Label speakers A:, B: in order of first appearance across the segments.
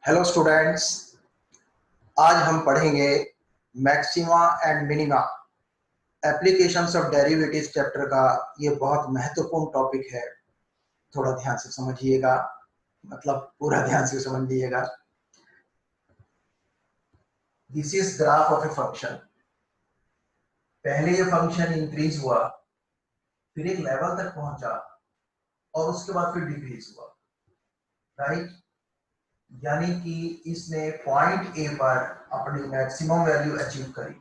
A: Hello students, आज हम पढ़ेंगे maxima and minima applications of derivatives chapter का। ये बहुत महत्वपूर्ण टॉपिक है, थोड़ा ध्यान से समझिएगा, मतलब पूरा ध्यान से समझिएगा। This is graph of a function. पहले ये फंक्शन इंक्रीज हुआ, फिर एक लेवल तक पहुंचा और उसके बाद फिर डिक्रीज हुआ, राइट। यानी कि इसने पॉइंट ए पर अपनी मैक्सिमम वैल्यू अचीव करी।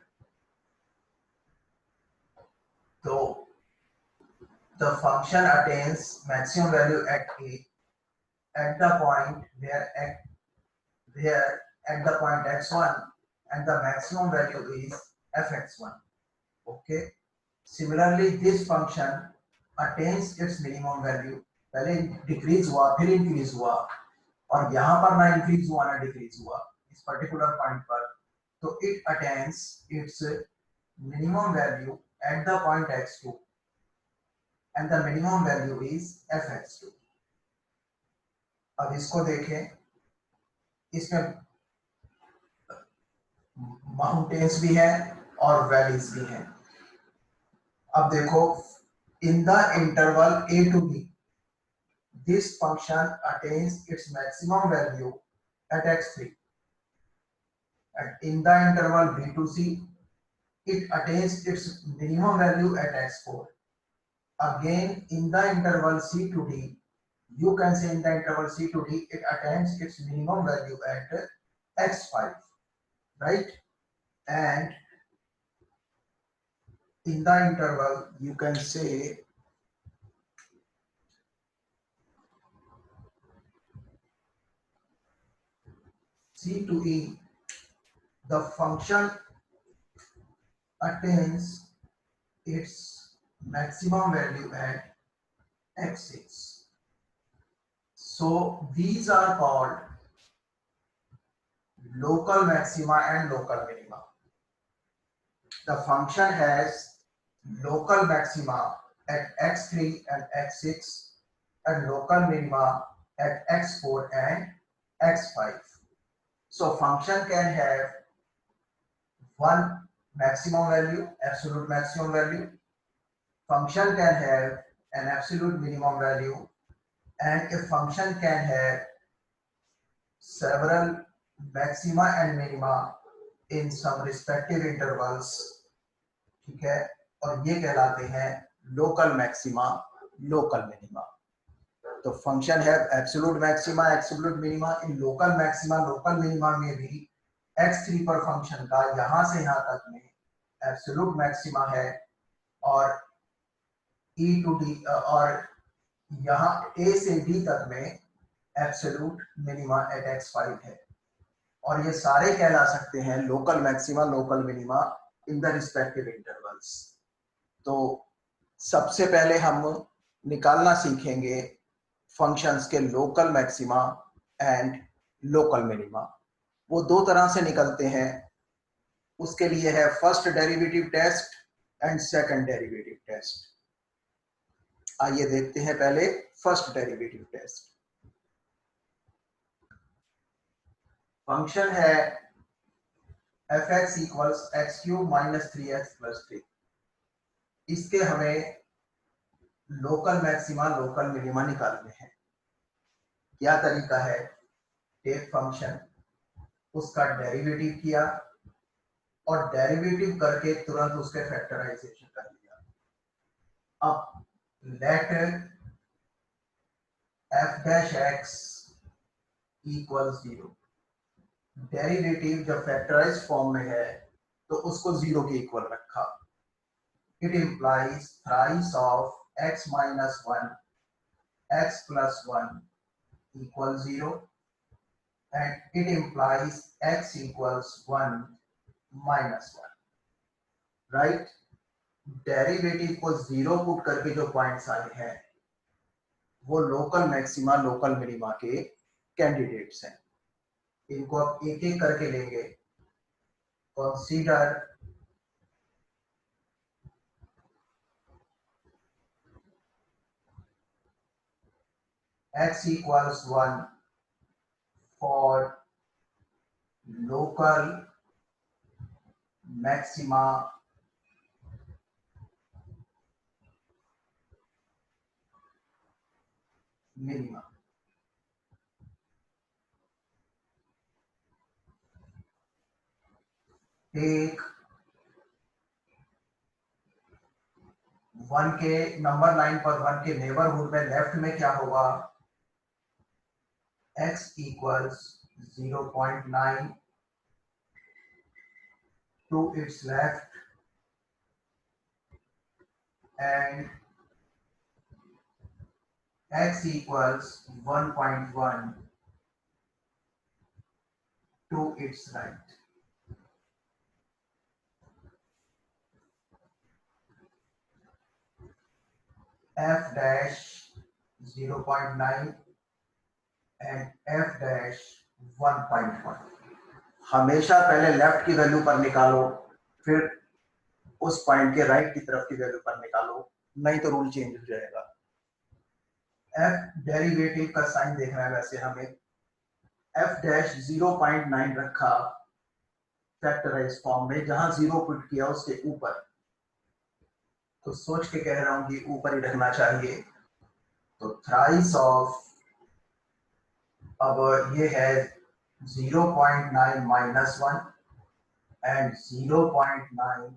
A: तो the function attains maximum value at a at the point where at the point x1 and the maximum value is fx1. Okay. Similarly, this function attains its minimum value. पहले decrease हुआ, फिर increase हुआ, और यहाँ पर ना increase हुआ ना डिक्रीज हुआ इस पर्टिकुलर पॉइंट पर। तो it attains its minimum value at the point x2 and the minimum value is fx2. अब इसको देखें, इसमें माउंटेन्स भी हैं और वैलीज भी हैं। अब देखो, in the interval a to b this function attains its maximum value at x3, and in the interval b to c it attains its minimum value at x4. Again, in the interval c to d, you can say in the interval c to d it attains its minimum value at x5, right? And in the interval you can say c to e, the function attains its maximum value at x6. So these are called local maxima and local minima. The function has local maxima at x3 and x6 and local minima at x4 and x5. So function can have one maximum value, absolute maximum value. Function can have an absolute minimum value, and a function can have several maxima and minima in some respective intervals, ठीक है। और ये कहलाते हैं local maxima, local minima. तो function है absolute maxima, absolute minima. इन local maxima, local minima में भी x3 पर फंक्शन का यहां से यहां तक में एब्सोल्यूट मैक्सिमा है, और e to d और यहाँ a से d तक में एब्सोल्यूट मिनिमा एट x5 है। और ये सारे कहला सकते हैं local maxima, local minima in the respective intervals. तो सबसे पहले हम निकालना सीखेंगे फंक्शंस के local maxima and local minima. वो दो तरह से निकलते हैं। उसके लिए है first derivative test and second derivative test. आइए देखते हैं पहले फर्स्ट डेरिवेटिव टेस्ट। फंक्शन है fx equals x cube minus 3x plus 3। इसके हमें लोकल मैक्सिमा, लोकल मिनिमा निकालने हैं। क्या तरीका है? टेक फंक्शन, उसका डेरिवेटिव किया और डेरिवेटिव करके तुरंत उसके फैक्टराइजेशन कर लिया। अब let f dash x equals 0। Derivative जब फैक्टराइज फॉर्म में है तो उसको 0 के इक्वल रखा। It implies thrice of x minus 1 x plus 1 equals 0, and it implies x equals 1 minus 1, right? Derivative को 0 पुट करके जो पॉइंट्स आए हैं वो लोकल मैक्सिमा, लोकल मिनिमा के कैंडिडेट्स हैं। इनको अब एक एक करके लेंगे। Consider x equals 1 for local maxima minima. एक वन के नंबर लाइन पर वन के नेबरहुड में लेफ्ट में क्या होगा, x equals 0.9 to its left and x equals 1.1 to its right. f dash 0.9 and f dash 1.1। हमेशा पहले लेफ्ट की वैल्यू पर निकालो, फिर उस पॉइंट के राइट की तरफ की वैल्यू पर निकालो, नहीं तो रूल चेंज हो जाएगा। f डेरिवेटिव का साइन देखना है, वैसे हमें f डैश 0.9 रखा फैक्टराइज फॉर्म में, जहां 0 पुट किया उसके ऊपर, तो सोच के कह रहा हूं कि ऊपर ही रखना चाहिए। तो थ्राइस ऑफ, अब ये है 0.9 माइनस 1 एंड 0.9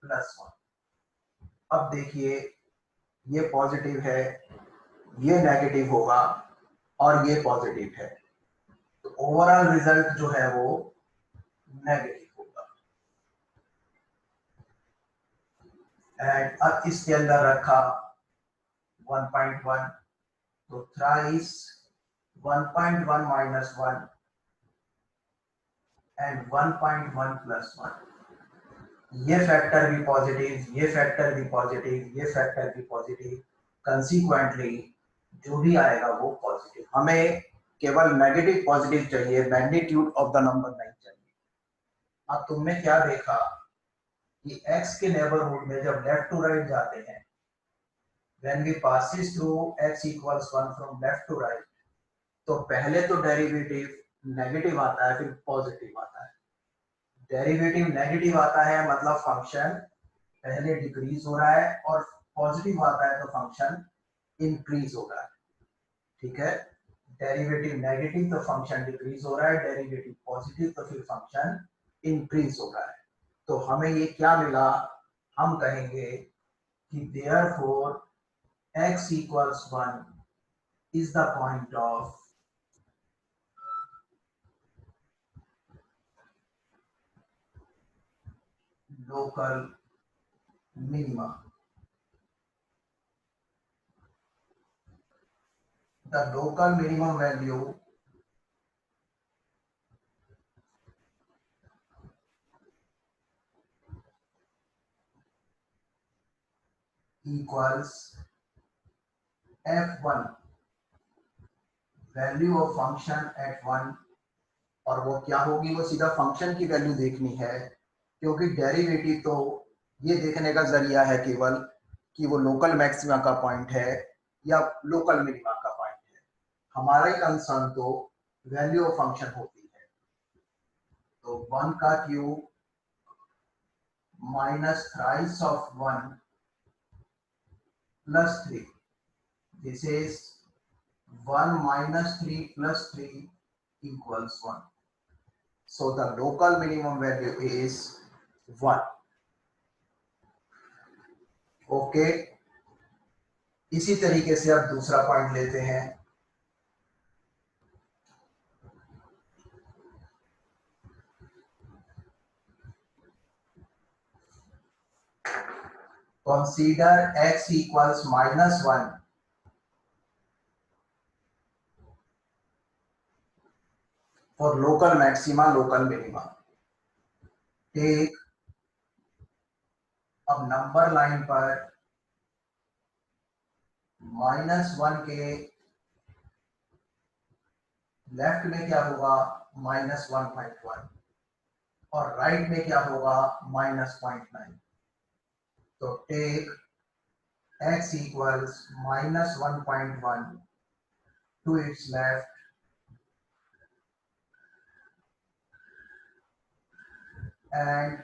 A: प्लस 1। अब देखिए ये पॉजिटिव है, ये नेगेटिव होगा और ये पॉजिटिव है, तो ओवरऑल रिजल्ट जो है वो नेगेटिव होगा। एंड अब इसके अंदर रखा 1.1, तो थ्राइस 1.1 माइनस 1 एंड 1.1 प्लस 1। ये फैक्टर भी पॉजिटिव, ये फैक्टर भी पॉजिटिव, ये फैक्टर भी पॉजिटिव, कंसीक्वेंटली जो भी आएगा वो पॉजिटिव। हमें केवल नेगेटिव पॉजिटिव चाहिए, मैग्नीट्यूड ऑफ द नंबर नहीं चाहिए। अब तुमने क्या देखा कि x के नेबरहुड में जब लेफ्ट टू राइट जाते हैं, when we passes through x equals 1 from left to right, तो पहले तो डेरिवेटिव नेगेटिव आता है, फिर पॉजिटिव आता है। डेरिवेटिव नेगेटिव आता है मतलब फंक्शन पहले डिक्रीज हो रहा है, और पॉजिटिव आता है तो फंक्शन इंक्रीज हो रहा है। ठीक है, डेरिवेटिव नेगेटिव तो फंक्शन डिक्रीज हो रहा है, डेरिवेटिव पॉजिटिव तो फिर फंक्शन इंक्रीज हो रहा है। तो हमें ये क्या मिला, हम कहेंगे कि therefore x equals 1 is the point of local minima. The local minimum value equals f1, value of function at 1, और वो क्या होगी, वो सीधा फंक्शन की वैल्यू देखनी है, क्योंकि डेरिवेटिव तो ये देखने का जरिया है केवल कि वो लोकल मैक्सिमा का पॉइंट है या लोकल मिनिमा का पॉइंट है। हमारे कंसर्न तो वैल्यू ऑफ फंक्शन होती है। तो 1 का cube minus thrice of 1 plus 3, this is 1 minus 3 plus 3 equals 1. So the local minimum value is 1. Okay. इसी तरीके से अब दूसरा पॉइंट लेते हैं। Consider x equals -1 for local maxima, local minima. Take, अब नंबर लाइन पर -1 के लेफ्ट में क्या होगा, -1.1, और राइट में क्या होगा, -0.9। तो take x equals -1.1 to its left and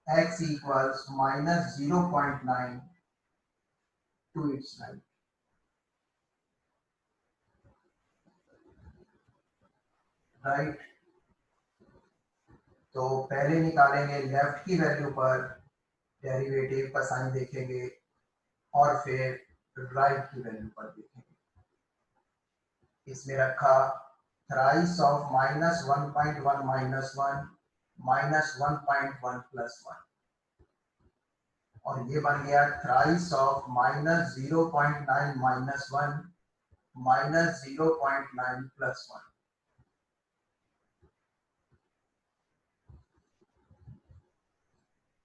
A: x equals minus 0.9 to its right. Right, तो पहले निकालेंगे लेफ्ट की वैल्यू पर डेरिवेटिव का साइन देखेंगे और फिर राइट की वैल्यू पर देखेंगे। इसमें रखा thrice of minus 1.1 minus 1 minus 1.1 plus 1 और ये बन गया thrice of minus 0.9 minus 1 minus 0.9 plus 1।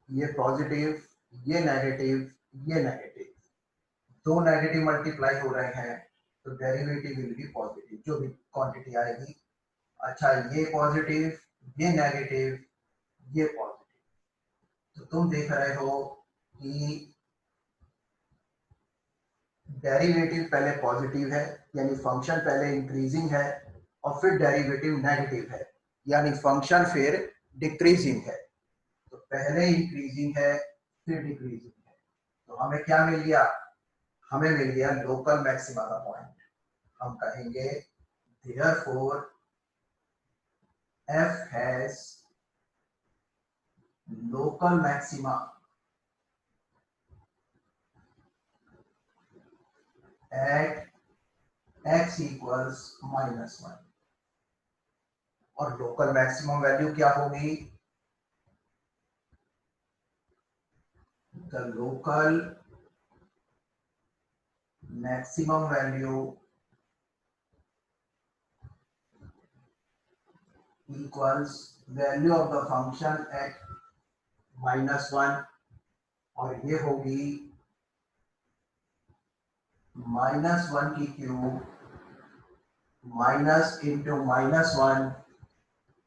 A: ये पॉजिटिव, ये नेगेटिव, ये नेगेटिव, दो नेगेटिव मल्टीप्लाई हो रहे हैं तो डेरिवेटिव विल बी पॉजिटिव, जो भी क्वांटिटी आएगी। अच्छा, ये पॉजिटिव, ये नेगेटिव, ये पॉजिटिव, तो तुम देख रहे हो कि डेरिवेटिव पहले पॉजिटिव है यानी फंक्शन पहले इंक्रीजिंग है और फिर डेरिवेटिव नेगेटिव है यानी फंक्शन फिर डिक्रीजिंग है। तो पहले इंक्रीजिंग है फिर डिक्रीजिंग है, तो हमें क्या मिल गया? हमें मिल गया लोकल मैक्सिमा का पॉइंट। हम कहेंगे therefore f has local maxima at x equals -1 और लोकल मैक्सिमम वैल्यू क्या होगी? The local maximum value equals value of the function at -1 और ये होगी -1 की क्यूब माइनस इंटू -1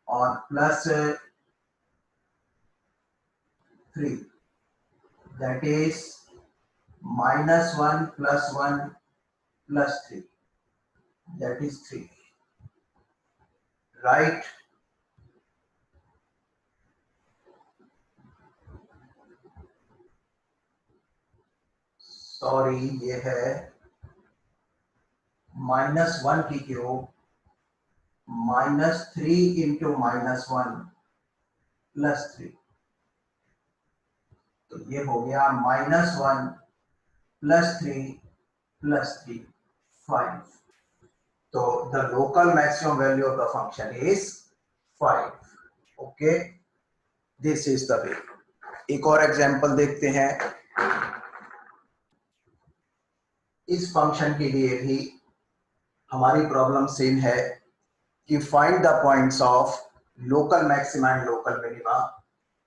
A: और plus 3, that is -1 plus 1 plus 3, that is 3, right? Sorry, ये है -1 की क्यूब -3 इंटू -1 प्लस 3, तो ये हो गया -1 प्लस 3 प्लस 3, 5। तो the local maximum value of the function is 5। Okay, this is the way. एक और एग्जांपल देखते हैं। इस फंक्शन के लिए भी हमारी प्रॉब्लम सेम है कि find the points of local maxima and local minima,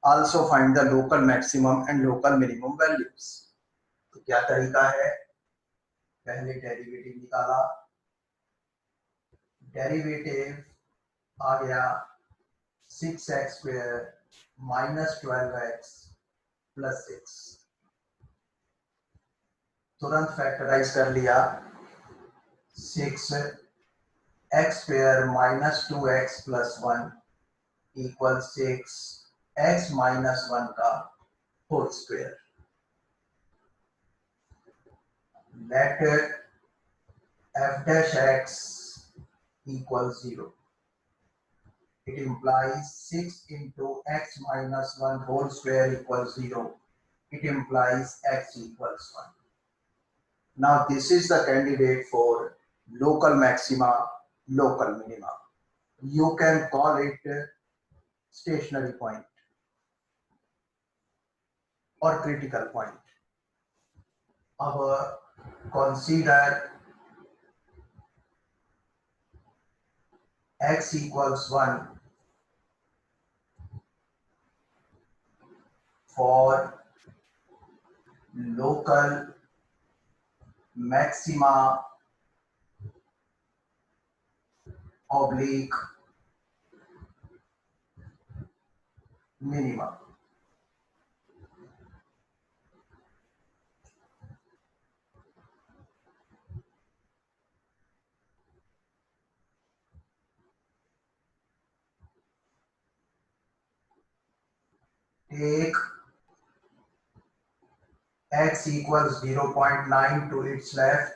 A: also find the local maximum and local minimum values. तो क्या तरीका है? पहले डेरिवेटिव निकाला, डेरिवेटिव आ गया 6x² माइनस 12x प्लस 6, तुरंत फैक्टराइज कर लिया। 6x² minus 2x plus 1 equal 6x minus 1 का whole square. Let f dash x equal 0. It implies 6 into x minus 1 whole square equals 0. It implies x equals 1. Now this is the candidate for local maxima, local minima. You can call it stationary point or critical point. अब consider x equals 1 for local maxima oblique minima. take x equals 0.9 to its left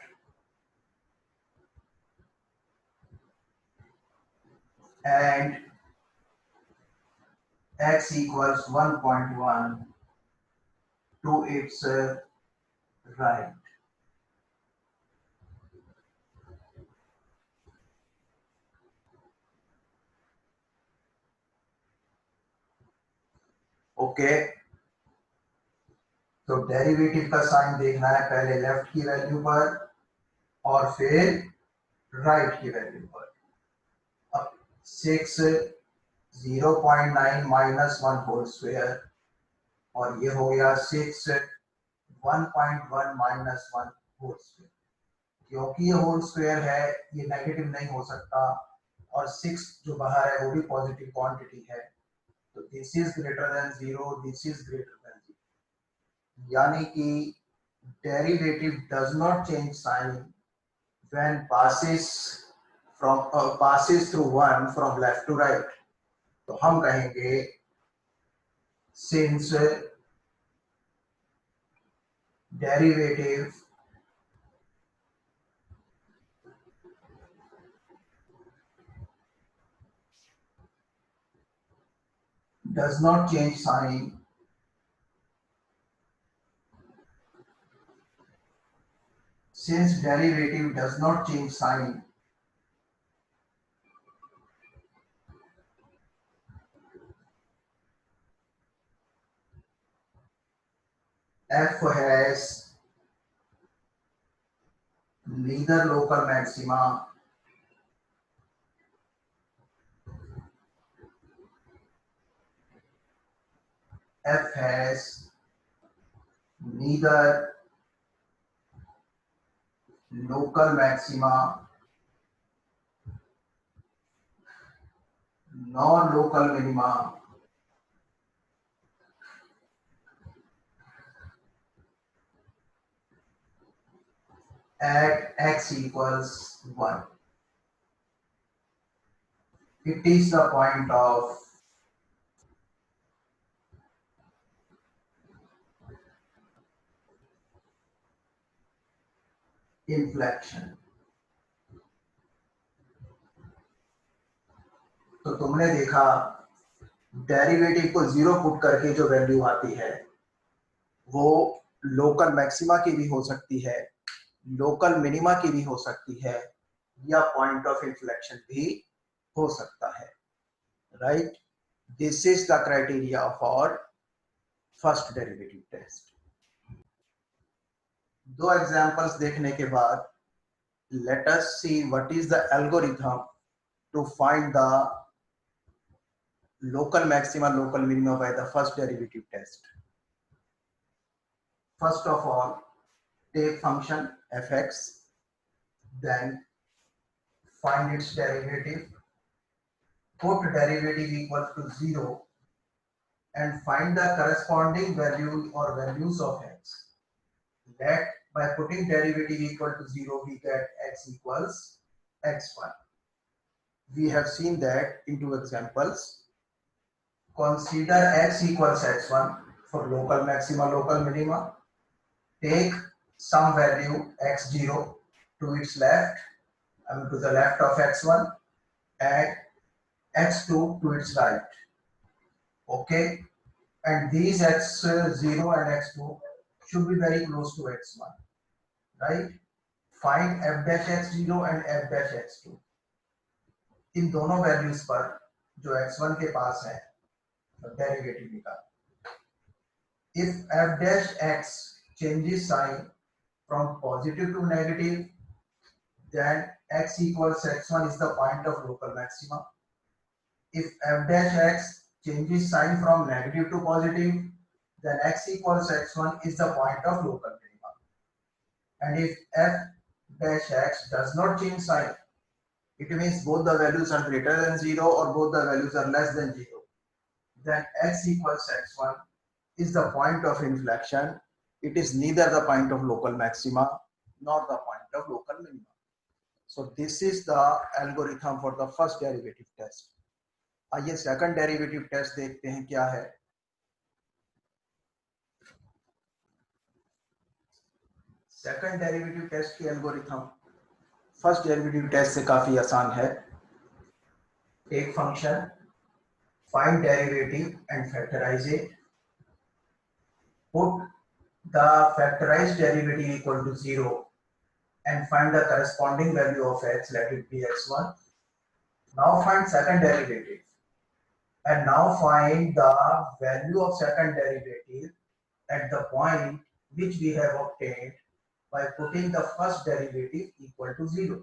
A: and x equals 1.1 to its right. Okay, तो derivative का sign देखना है पहले left की value पर और फिर राइट की वैल्यू पर। अब 6 0.9 माइनस 1 होल स्क्वायर और ये हो गया 6 1.1 माइनस 1 होल स्क्वायर। क्योंकि ये होल स्क्वायर है ये नेगेटिव नहीं हो सकता और 6 जो बाहर है वो भी पॉजिटिव क्वांटिटी है, तो this is greater than 0, this is greater than 0, यानी कि derivative does not change sign when passes through 1 from left to right। तो हम कहेंगे since derivative does not change sign since derivative does not change sign, f has neither local maxima f has neither local maxima nor local minima at x equals 1. It is the point of inflection। तो तुमने देखा derivative को 0 put करके जो value आती है वो local maxima की भी हो सकती है, लोकल मिनिमा की भी हो सकती है या पॉइंट ऑफ इन्फ्लेक्शन भी हो सकता है, right. This is the criteria for first derivative test. दो एग्जांपल्स देखने के बाद let us see what is the algorithm to find the local maxima local minima by the first derivative test। First of all, take function fx, then find its derivative, put derivative equal to 0 and find the corresponding value or values of x। Let by putting derivative equal to 0 we get x equals x1। We have seen that in two examples। Consider x equals x1 for local maxima local minima, take some value x0 to its left, to the left of x1 and x2 to its right, okay, and these x0 and x2 should be very close to x1, right। Find f dash x0 and f dash x2। इन दोनों values पर जो x1 के पास है derivative निकाल। If f dash x changes sign from positive to negative, then x equals x1 is the point of local maxima। If f dash x changes sign from negative to positive, then x equals x1 is the point of local minima। And if f dash x does not change sign, it means both the values are greater than 0 or both the values are less than 0, then x equals x1 is the point of inflection। It is neither the point of local maxima nor the point of local minima। So this is the algorithm for the first derivative test। आइए second derivative test देखते हैं क्या है। Second derivative test की algorithm first derivative test से काफी आसान है। एक function, find derivative and factorize it, put the factorized derivative equal to 0 and find the corresponding value of x, let it be x1. Now find second derivative and now find the value of second derivative at the point which we have obtained by putting the first derivative equal to 0.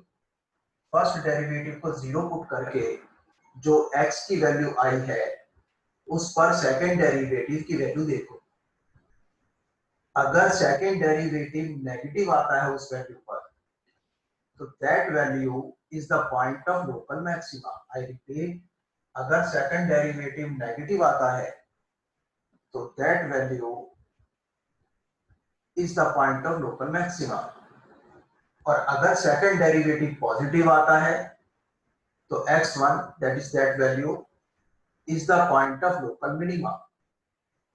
A: First derivative को 0 put करके जो x की value आई है उस पर second derivative की value देखो। अगर सेकंड डेरिवेटिव नेगेटिव आता है उस वैल्यू पर तो that value is the point of local maxima. I repeat, अगर सेकंड डेरिवेटिव नेगेटिव आता है तो that value is the point of local maxima, और अगर सेकंड डेरिवेटिव पॉजिटिव आता है तो x1 that is that value is the point of local minima.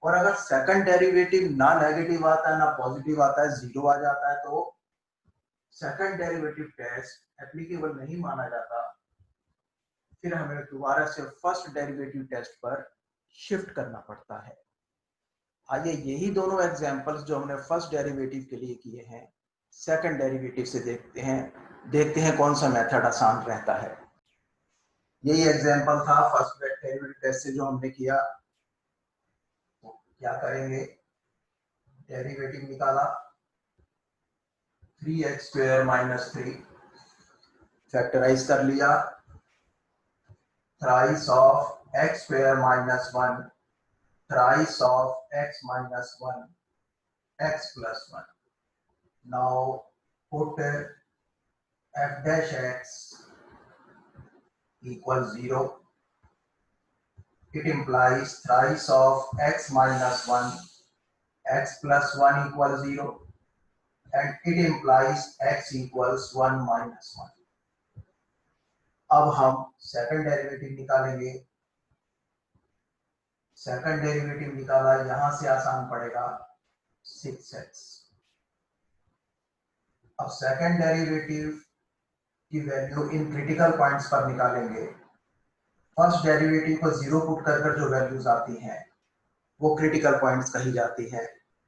A: और अगर सेकंड डेरिवेटिव ना नेगेटिव आता है ना पॉजिटिव आता है, 0 आ जाता है, तो सेकंड डेरिवेटिव टेस्ट एप्लीकेबल नहीं माना जाता। फिर हमें दोबारा से फर्स्ट डेरिवेटिव टेस्ट पर शिफ्ट करना पड़ता है। आइए यही दोनों एग्जांपल्स जो हमने फर्स्ट डेरिवेटिव के लिए किए हैं सेकंड डेरिवेटिव से देखते हैं कौन सा मेथड आसान रहता है। यही एग्जांपल था फर्स्ट डेरिवेटिव टेस्ट से जो हमने किया। तो क्या करेंगे, डेरिवेटिव निकाला 3x स्क्वायर माइनस 3, फैक्टराइज कर लिया, thrice of x square minus 1, thrice of x minus 1, x plus 1। Now put f dash x equals 0. It implies thrice of x minus 1, x plus 1 equals 0, and it implies x equals 1 minus 1. अब हम second derivative निकालेंगे। Second derivative निकाला, यहां से आसान पड़ेगा 6x। अब second derivative की वैल्यू इन क्रिटिकल पॉइंट्स पर निकालेंगे। फर्स्ट डेरिवेटिव को 0 पुट कर जो वैल्यूज आती हैं वो क्रिटिकल पॉइंट्स कही जाती है,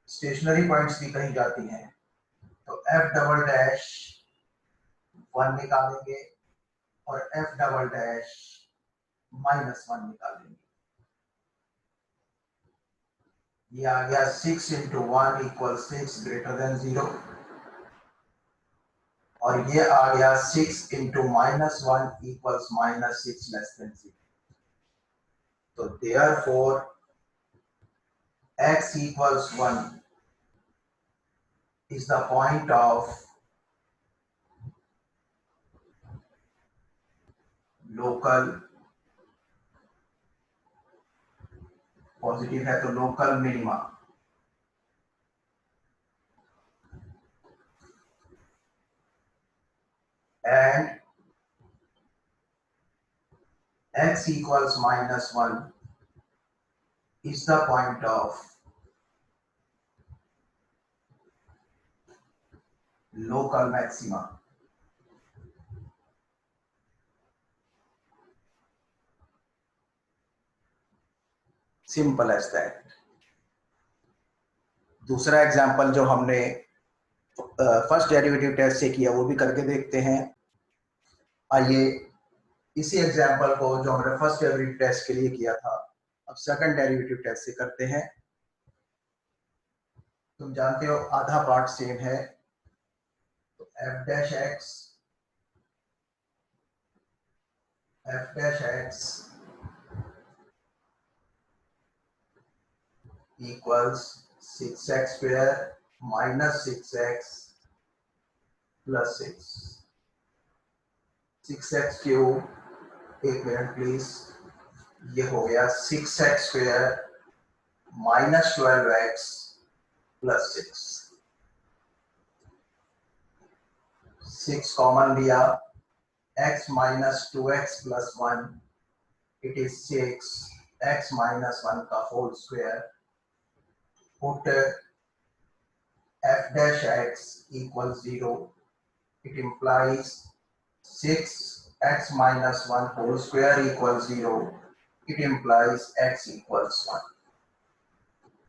A: स्टेशनरी पॉइंट्स भी कही जाती हैं। तो f डबल डैश 1 निकालेंगे और f डबल डैश माइनस 1 निकालेंगे। ये आ गया 6 इंटू 1 इक्वल 6 ग्रेटर देन 0, और ये आ गया 6 into minus 1 equals minus 6 less than 0। तो therefore x equals 1 is the point of local, positive है तो local minima, and x equals minus 1 is the point of local maxima. Simple as that. दूसरा example जो हमने first derivative test से किया वो भी करके देखते हैं। आइए इसी एग्जांपल को जो हमने फर्स्ट डेरिवेटिव टेस्ट के लिए किया था अब सेकंड डेरिवेटिव टेस्ट से करते हैं। तुम जानते हो आधा पार्ट सेम है, तो f dash x equals 6x square minus 6x plus 6, 6x cube, एक मिनट प्लीज, ये हो गया 6x square minus 12x plus 6 common लिया, x minus 2x plus 1, it is 6x minus 1 का whole square. Put f f dash x equals 0, it implies 6x minus 1 whole square equals 0, it implies x equals 1.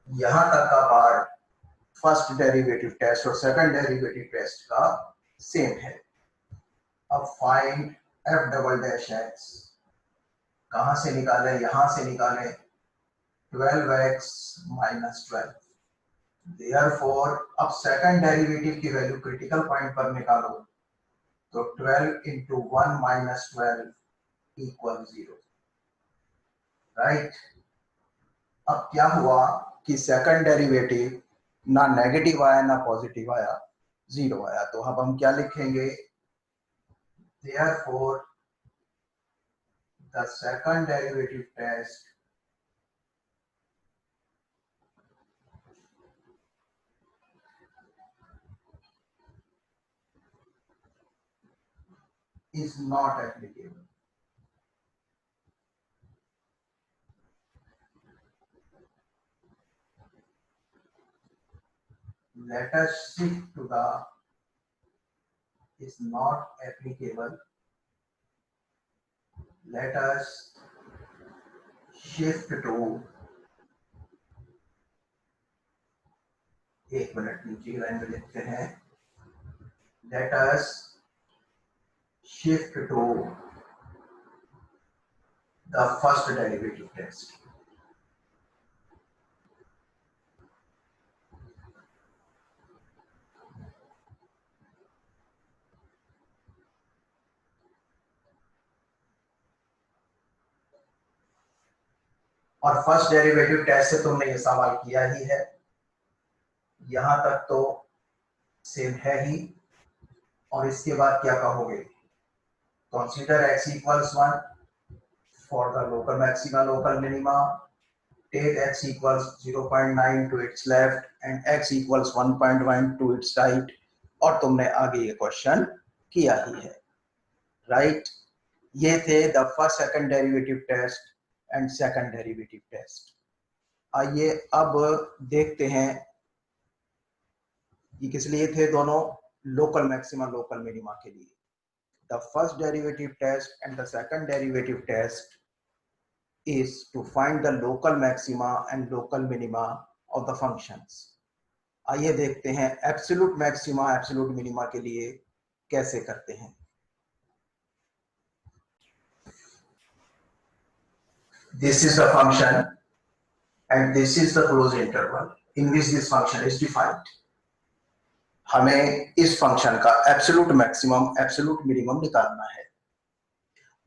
A: यहां तक का part first derivative test और second derivative test का same है. अब find f double dash x. कहां से निकाले? यहां से निकाले. 12x minus 12. Therefore, अब सेकंड डेरिवेटिव की वैल्यू क्रिटिकल पॉइंट पर निकालो तो 12 into 1 minus 12 equal 0. राइट. अब क्या हुआ कि सेकंड डेरिवेटिव ना नेगेटिव आया ना पॉजिटिव आया, 0 आया. तो अब हम क्या लिखेंगे? Therefore, the second derivative test is not applicable. Let us shift to the is not applicable. Let us shift to, एक मिनट नीचे लाइन में लिखते हैं. Let us shift to the first derivative test. और फर्स्ट डेरिवेटिव टेस्ट से तुमने ये सवाल किया ही है, यहां तक तो सेम है ही. और इसके बाद क्या कहोगे? Consider x equals 1 for the local maxima, local minima. Take x equals 0.9 to its left and x equals 1.1 to its right. और तुमने आगे ये क्वेश्चन किया ही है. राइट. ये थे the first second derivative test and second derivative test. आइए अब देखते हैं ये किस लिए थे दोनों. लोकल मैक्सिमा लोकल मिनिमा के लिए. The first derivative test and the second derivative test is to find the local maxima and local minima of the functions. आइए देखते हैं एब्सोल्यूट मैक्सिमा एब्सोल्यूट मिनिमा के लिए कैसे करते हैं. This is the function and this is the closed interval in which this function is defined. हमें इस फंक्शन का एब्सोल्यूट मैक्सिमम एब्सोल्यूट मिनिमम निकालना है.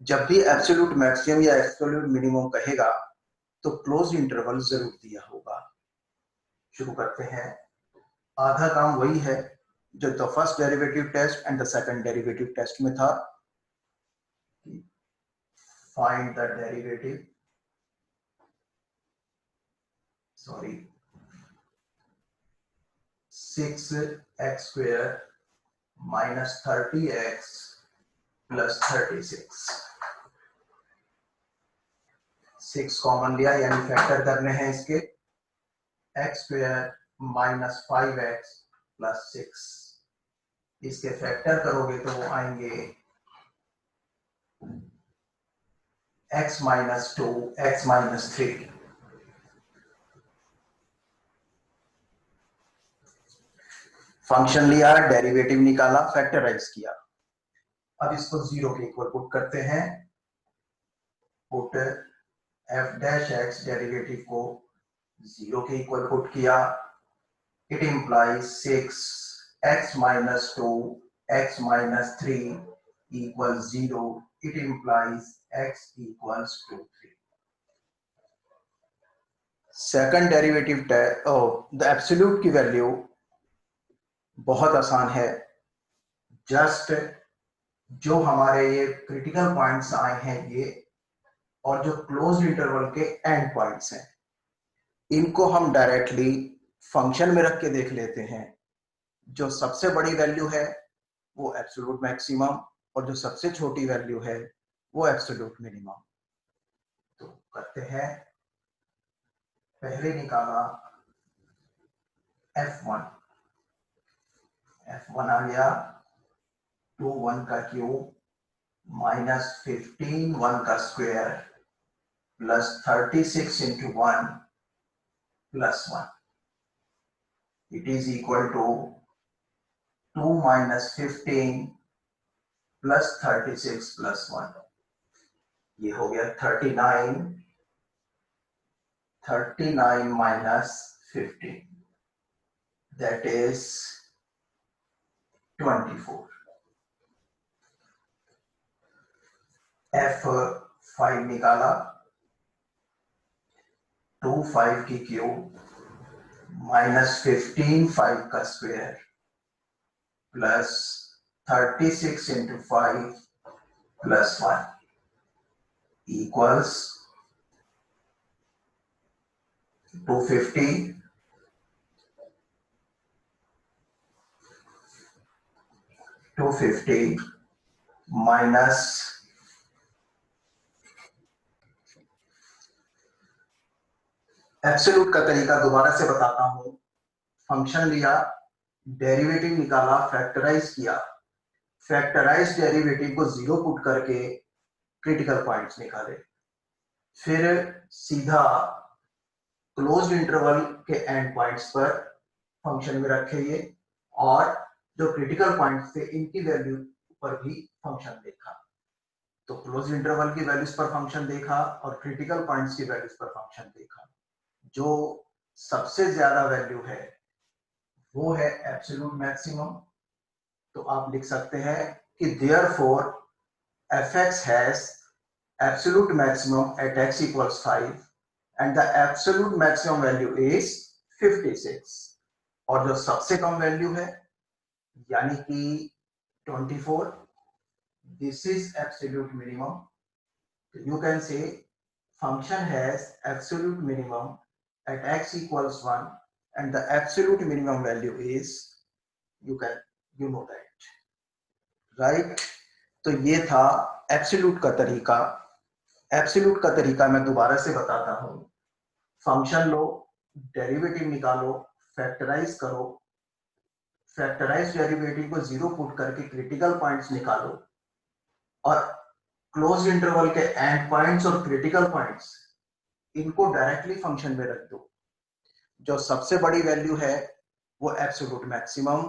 A: जब भी एब्सोल्यूट मैक्सिमम या एब्सोल्यूट मिनिमम कहेगा तो क्लोज इंटरवल जरूर दिया होगा. शुरू करते हैं. आधा काम वही है जो the first derivative test and the second derivative test में था. Find the derivative, sorry 6x square minus 30x plus 36. 6 common लिया यानी फैक्टर करने हैं इसके. x square minus 5x plus 6. इसके फैक्टर करोगे तो वो आएंगे x minus 2, x minus 3. Function लिया, डेरिवेटिव निकाला, फैक्टराइज किया. अब इसको 0 के इक्वल पुट करते हैं. Put f dash x derivative को 0 के इक्वल पुट किया. It implies 6x minus 2 x minus 3 equals 0. It implies x equals to 3. Second derivative the absolute की वैल्यू बहुत आसान है. जस्ट जो हमारे ये क्रिटिकल पॉइंट्स आए हैं ये और जो क्लोज इंटरवल के एंड पॉइंट्स हैं इनको हम डायरेक्टली फंक्शन में रख के देख लेते हैं. जो सबसे बड़ी वैल्यू है वो एब्सोल्यूट मैक्सिमम और जो सबसे छोटी वैल्यू है वो एब्सोल्यूट मिनिमम. तो करते हैं. पहले निकाला f1. F1 आ गया 2 1 का क्यूब माइनस 15 1 का square plus 36 into 1 plus 1. It is equal to 2 minus 15 plus 36 plus 1. ये हो गया 39 minus 15. That is 24. F5 निकाला 2 5 की क्यूब माइनस 15 5 का square plus 36 into 5 plus 1 equals 250 minus absolute का तरीका दोबारा से बताता हूं। फंक्शन लिया, डेरिवेटिव निकाला, फैक्टराइज किया, फैक्टराइज डेरिवेटिव को जीरो पुट करके क्रिटिकल पॉइंट्स निकाले, फिर सीधा क्लोज्ड इंटरवल के एंड पॉइंट्स पर फंक्शन में रखे ये, और जो क्रिटिकल पॉइंट्स थे इनकी वैल्यू पर भी फंक्शन देखा। तो क्लोज्ड इंटरवल की वैल्यूज पर फंक्शन देखा और क्रिटिकल पॉइंट्स की वैल्यूज पर फंक्शन देखा। जो सबसे ज्यादा वैल्यू है वो है एब्सोल्यूट मैक्सिमम। तो आप लिख सकते हैं कि therefore fx has absolute maximum at x equals 5 and the absolute maximum value is 56। और जो सबसे कम वैल्यू है यानी कि 24, this is absolute minimum. You can say function has absolute minimum at x equals 1 and the absolute minimum value is, you know that, right? तो ये था absolute का तरीका। एब्सोल्यूट का तरीका मैं दोबारा से बताता हूं। फंक्शन लो, डेरिवेटिव निकालो, फैक्टराइज करो, फैक्टराइज डेरिवेटिव को जीरो पुट करके क्रिटिकल पॉइंट्स निकालो और क्लोज इंटरवल के एंड पॉइंट्स और क्रिटिकल पॉइंट्स इनको डायरेक्टली फंक्शन में रख दो। जो सबसे बड़ी वैल्यू है वो एब्सोल्यूट मैक्सिमम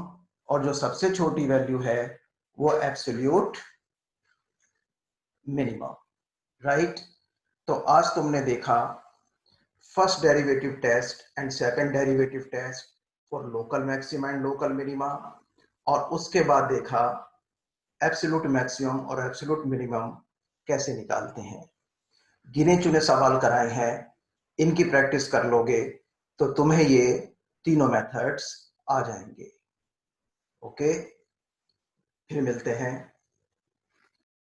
A: और जो सबसे छोटी वैल्यू है वो एब्सोल्यूट मिनिमम, राइट? तो आज तुमने देखा first derivative test and second derivative test for local maxima and local minima, और उसके बाद देखा एब्सोल्यूट मैक्सिमम और एब्सोल्यूट मिनिमम कैसे निकालते हैं। गिने चुने सवाल कराए हैं, इनकी प्रैक्टिस कर लोगे तो तुम्हें ये तीनों मेथड्स आ जाएंगे। ओके, फिर मिलते हैं।